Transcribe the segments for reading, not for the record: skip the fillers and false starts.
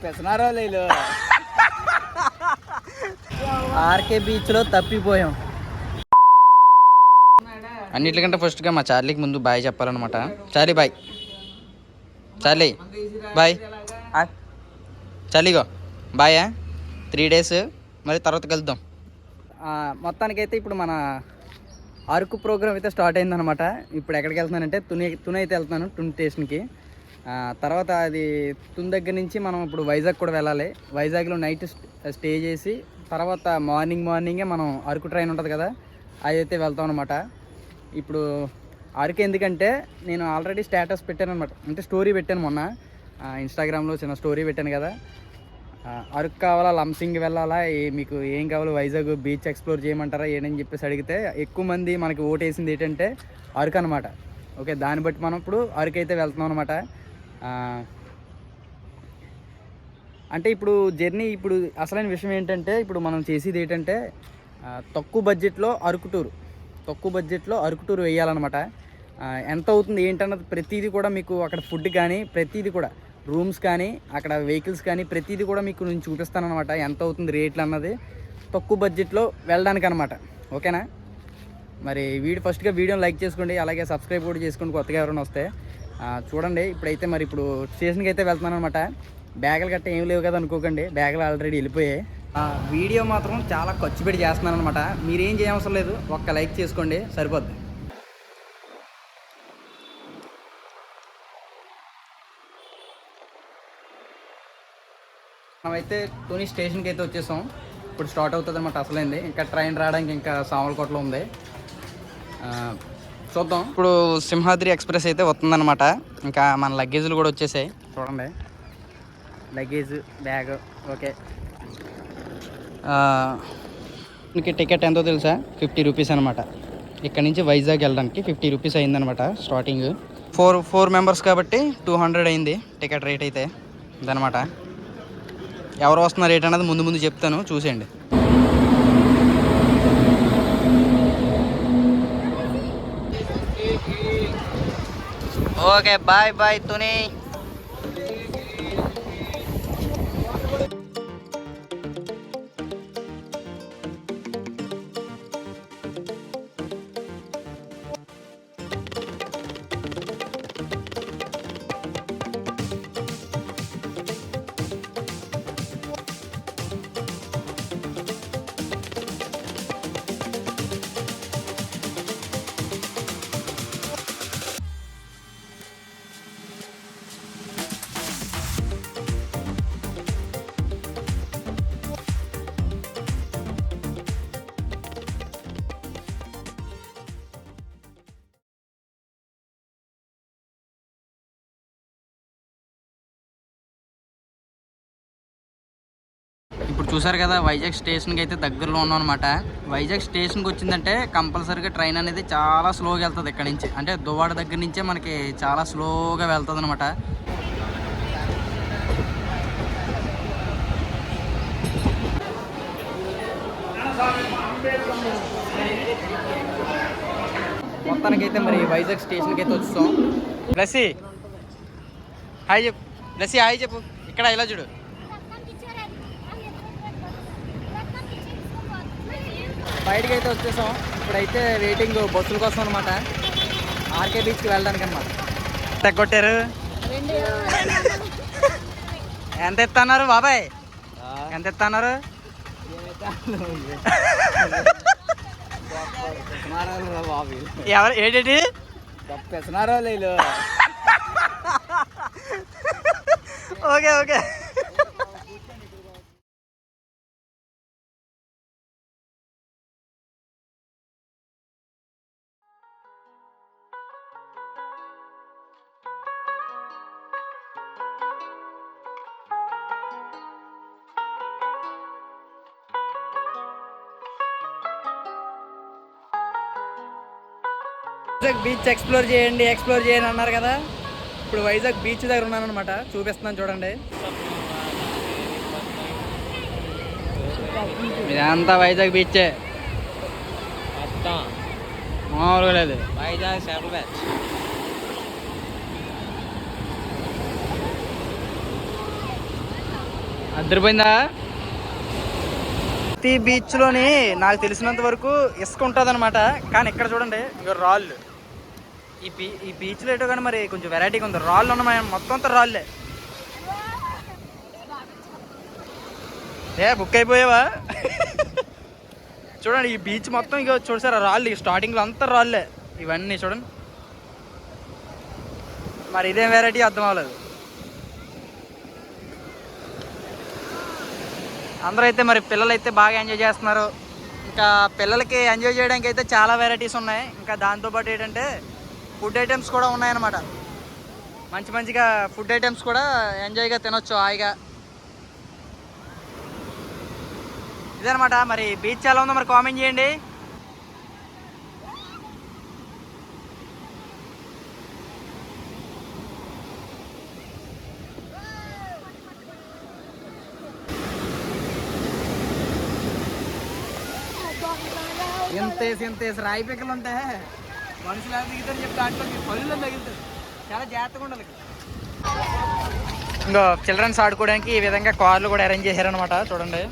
పెసనారో లేదు. ఆర్కే బీచ్లో తప్పిపోయాం. అన్నిటికంటే ఫస్ట్గా మా చార్లీకి ముందు బాయ్ చెప్పాలన్నమాట. Charlie bye. Charlie bye. చార్లీగో బాయ్. 3 days మరి తర్వాత కలుద్దాం. మొత్తానికైతే ఇప్పుడు మన అరకు ప్రోగ్రామ్ అయితే స్టార్ట్ అయిందనమాట. ఇప్పుడు ఎక్కడికి వెళ్తున్నానంటే తుని అయితే వెళ్తున్నాను, తుని స్టేషన్కి. తర్వాత అది తుని దగ్గర నుంచి మనం ఇప్పుడు వైజాగ్ కూడా వెళ్ళాలి. వైజాగ్లో నైట్ స్టే చేసి తర్వాత మార్నింగే మనం అరకు ట్రైన్ ఉంటుంది కదా, అది అయితే వెళ్తాం అనమాట. ఇప్పుడు అరకు ఎందుకంటే నేను ఆల్రెడీ స్టేటస్ పెట్టాను అనమాట, అంటే స్టోరీ పెట్టాను మొన్న ఇన్స్టాగ్రామ్లో, చిన్న స్టోరీ పెట్టాను కదా. అరకు కావాలా, లంసింగ్ వెళ్ళాలా, మీకు ఏం కావాలో, వైజాగ్ బీచ్ ఎక్స్ప్లోర్ చేయమంటారా ఏంటని చెప్పేసి అడిగితే ఎక్కువ మంది మనకి ఓటేసింది ఏంటంటే అరకు అనమాట. ఓకే, దాన్ని బట్టి మనం ఇప్పుడు అరకు అయితే వెళ్తున్నాం అనమాట. అంటే ఇప్పుడు జర్నీ, ఇప్పుడు అసలైన విషయం ఏంటంటే ఇప్పుడు మనం చేసేది ఏంటంటే తక్కువ బడ్జెట్లో అరకు టూర్ వేయాలన్నమాట. ఎంత అవుతుంది ఏంటన్నది ప్రతిదీ కూడా మీకు అక్కడ ఫుడ్ కానీ ప్రతిదీ కూడా, రూమ్స్ కానీ అక్కడ వెహికల్స్ కానీ ప్రతిదీ కూడా మీకు నేను చూపిస్తాను అనమాట. ఎంత అవుతుంది రేట్లు అన్నది తక్కువ బడ్జెట్లో వెళ్ళడానికి అనమాట. ఓకేనా? మరి ఫస్ట్గా వీడియోని లైక్ చేసుకోండి, అలాగే సబ్స్క్రైబ్ కూడా చేసుకోండి కొత్తగా ఎవరైనా వస్తే. చూడండి, ఇప్పుడైతే మరి ఇప్పుడు స్టేషన్కి అయితే వెళ్తున్నాను అనమాట. బ్యాగులు గట్ట ఏం లేవు కదా అనుకోకండి, బ్యాగులు ఆల్రెడీ వెళ్ళిపోయాయి. వీడియో మాత్రం చాలా ఖర్చు పెట్టి చేస్తున్నాను అనమాట. మీరేం చేయవసరం లేదు, ఒక్క లైక్ చేసుకోండి సరిపోద్ది. మనమైతే తుని స్టేషన్కి అయితే వచ్చేసాం. ఇప్పుడు స్టార్ట్ అవుతుంది అనమాట అసలైంది. ఇంకా ట్రైన్ రావడానికి ఇంకా సామర్లకోటలో ఉంది, చూద్దాం. ఇప్పుడు సింహాద్రి ఎక్స్ప్రెస్ అయితే వస్తుందన్నమాట. ఇంకా మన లగేజ్లు కూడా వచ్చేసాయి చూడండి, లగేజ్, బ్యాగ్. ఓకే, మీకు టికెట్ ఎంతో తెలుసా? 50 రూపీస్ అనమాట. ఇక్కడ నుంచి వైజాగ్ వెళ్ళడానికి 50 రూపీస్ అయిందనమాట స్టార్టింగ్. 4 మెంబర్స్ కాబట్టి 200 అయింది టికెట్ రేట్ అయితే ఇదనమాట. ఎవరు వస్తున్నారు రేట్ అన్నది ముందు చెప్తాను, చూసేయండి. ఓకే, బాయ్ తుని. ఇప్పుడు చూసారు కదా, వైజాగ్ స్టేషన్కి అయితే దగ్గరలో ఉన్నాం అనమాట. వైజాగ్ స్టేషన్కి వచ్చిందంటే కంపల్సరీగా ట్రైన్ అనేది చాలా స్లోగా వెళ్తుంది ఇక్కడ నుంచి. అంటే దువ్వాడ దగ్గర నుంచే మనకి చాలా స్లోగా వెళ్తుంది అనమాట. మొత్తానికైతే మరి వైజాగ్ స్టేషన్కి అయితే వచ్చాం. లస్సీ హాయ్ చెప్పు, లస్సీ హాయ్ చెప్పు. ఇక్కడ ఇలా చూడు, బయటకి అయితే వచ్చేసాం. ఇప్పుడైతే వెయిటింగ్ బస్సుల కోసం అనమాట, ఆర్కే బీచ్కి వెళ్ళడానికి అనమాట. కొట్టారు ఎంత ఎత్తన్నారు బాబాయ్, ఎంత ఎత్తన్నారు? ఎవరు ఏంటి పెసనారో లేదు. ఓకే వైజాగ్ బీచ్ ఎక్స్ప్లోర్ చేయండి అన్నారు కదా. ఇప్పుడు వైజాగ్ బీచ్ దగ్గర ఉన్నాను అనమాట, చూపిస్తున్నాను చూడండి. ఇదంతా వైజాగ్ బీచే, మామూలుగా లేదు. వైజాగ్ సెటిల్ బీచ్. అద్దరిపోయిందా? ప్రతి బీచ్లోని నాకు తెలిసినంత వరకు ఇసుక ఉంటుంది అనమాట. కానీ ఇక్కడ చూడండి ఇంకా రాళ్ళు. ఈ బీచ్లో ఏటో కానీ మరి కొంచెం వెరైటీగా ఉంది. రాళ్ళు ఉన్నాయి, మొత్తం అంతా రాళ్ళే. బుక్ అయిపోయావా? చూడండి ఈ బీచ్ మొత్తం ఇక చూసారా రాళ్ళు. స్టార్టింగ్లో అంతా రాళ్ళే ఇవన్నీ చూడండి. మరి ఇదేం వెరైటీ అర్థం అవ్వలేదు. అందరూ అయితే మరి పిల్లలు అయితే బాగా ఎంజాయ్ చేస్తున్నారు. ఇంకా పిల్లలకి ఎంజాయ్ చేయడానికి అయితే చాలా వెరైటీస్ ఉన్నాయి. ఇంకా దాంతోపాటు ఏంటంటే ఫుడ్ ఐటమ్స్ కూడా ఉన్నాయన్నమాట. మంచిగా ఫుడ్ ఐటమ్స్ కూడా ఎంజాయ్గా తినొచ్చు హాయిగా. ఇదనమాట. మరి బీచ్ ఎలా ఉందో మరి కామెంట్ చేయండి. ఎంతేసి రాయి పిక్కలు ఉంటాయి. మనుషులు ఎలా దిగుతారు చెప్పి దాంట్లో పళ్ళు తగులుతారు. చాలా జాగ్రత్తగా ఉండాలి. ఇంకా చిల్డ్రన్స్ ఆడుకోవడానికి ఈ విధంగా కార్లు కూడా అరేంజ్ చేశారనమాట. చూడండి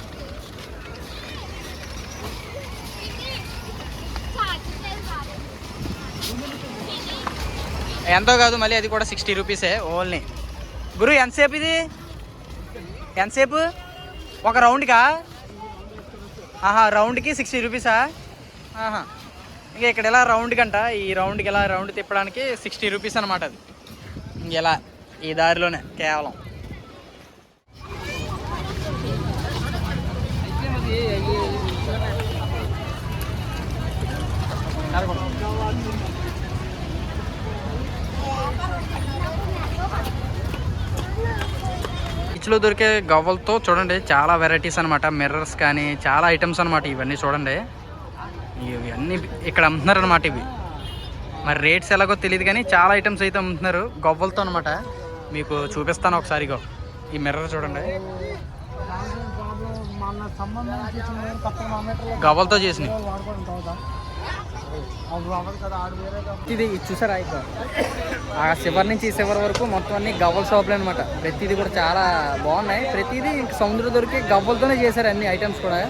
ఎంతో కాదు మళ్ళీ అది కూడా 60 రూపీసే ఓన్లీ. గురు ఎంతసేపు ఇది? ఎంతసేపు ఒక రౌండ్కా? రౌండ్కి 60 రూపీసా? ఇంకా ఇక్కడ ఇలా రౌండ్ కంట. ఈ రౌండ్కి ఇలా రౌండ్ తిప్పడానికి 60 రూపీస్ అనమాట. అది ఇలా ఈ దారిలోనే కేవలం. బీచ్లో దొరికే గవ్వలతో చూడండి చాలా వెరైటీస్ అనమాట. మిర్రర్స్ కానీ చాలా ఐటమ్స్ అనమాట. ఇవన్నీ చూడండి ఇవన్నీ ఇక్కడ అమ్ముతున్నారు అనమాట. ఇవి మరి రేట్స్ ఎలాగో తెలియదు కానీ చాలా ఐటమ్స్ అయితే అమ్ముతున్నారు గవ్వలతో అనమాట. మీకు చూపిస్తాను ఒకసారి. ఈ మిర్రర్ చూడండి గవ్వలతో చేసినవి. ఇది చూసారా? ఆ శివర్ నుంచి ఈ శివర్ వరకు మొత్తం అన్ని గవ్వల షాపులు అనమాట. ప్రతిదీ కూడా చాలా బాగున్నాయి. ప్రతిదీ సముద్రం దొరికి గవ్వలతోనే చేశారు అన్ని ఐటమ్స్ కూడా.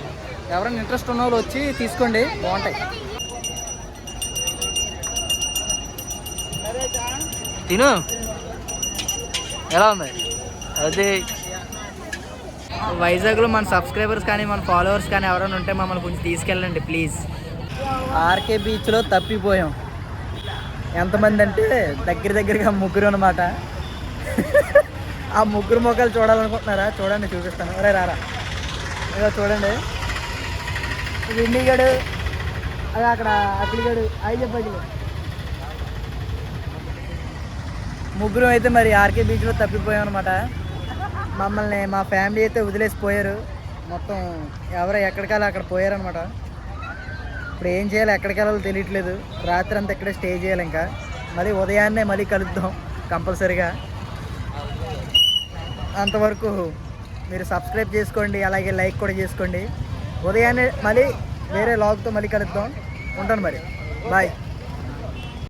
ఎవరైనా ఇంట్రెస్ట్ ఉన్న వాళ్ళు వచ్చి తీసుకోండి, బాగుంటాయి. తిను ఎలా ఉంది అది. వైజాగ్లో మన సబ్స్క్రైబర్స్ కానీ మన ఫాలోవర్స్ కానీ ఎవరైనా ఉంటే మమ్మల్ని కొంచెం తీసుకెళ్ళండి ప్లీజ్. ఆర్కే బీచ్లో తప్పిపోయాం. ఎంతమంది అంటే దగ్గరగా ముగ్గురు అనమాట. ఆ ముగ్గురు మొక్కలు చూడాలనుకుంటున్నారా? చూడండి, చూపిస్తాను. అరే రారా, ఇదో చూడండి. విండిగాడు అది అక్కడ అఖిలిగాడు అయి చెప్పి ముగ్గురు అయితే మరి ఆర్కే బీచ్లో తప్పిపోయాం అనమాట. మమ్మల్ని మా ఫ్యామిలీ అయితే వదిలేసిపోయారు. మొత్తం ఎవరో ఎక్కడికెళ్ళి అక్కడ పోయారనమాట. ఇప్పుడు ఏం చేయాలి, ఎక్కడికి వెళ్ళాలో తెలియట్లేదు. రాత్రి అంతా ఇక్కడే స్టే చేయాలి. ఇంకా మళ్ళీ ఉదయాన్నే మళ్ళీ కలుద్దాం కంపల్సరీగా. అంతవరకు మీరు సబ్స్క్రైబ్ చేసుకోండి, అలాగే లైక్ కూడా చేసుకోండి. ఉదయాన్నే మళ్ళీ వేరే లాగ్తో మళ్ళీ కలుద్దాం. ఉంటాను మరి, బాయ్.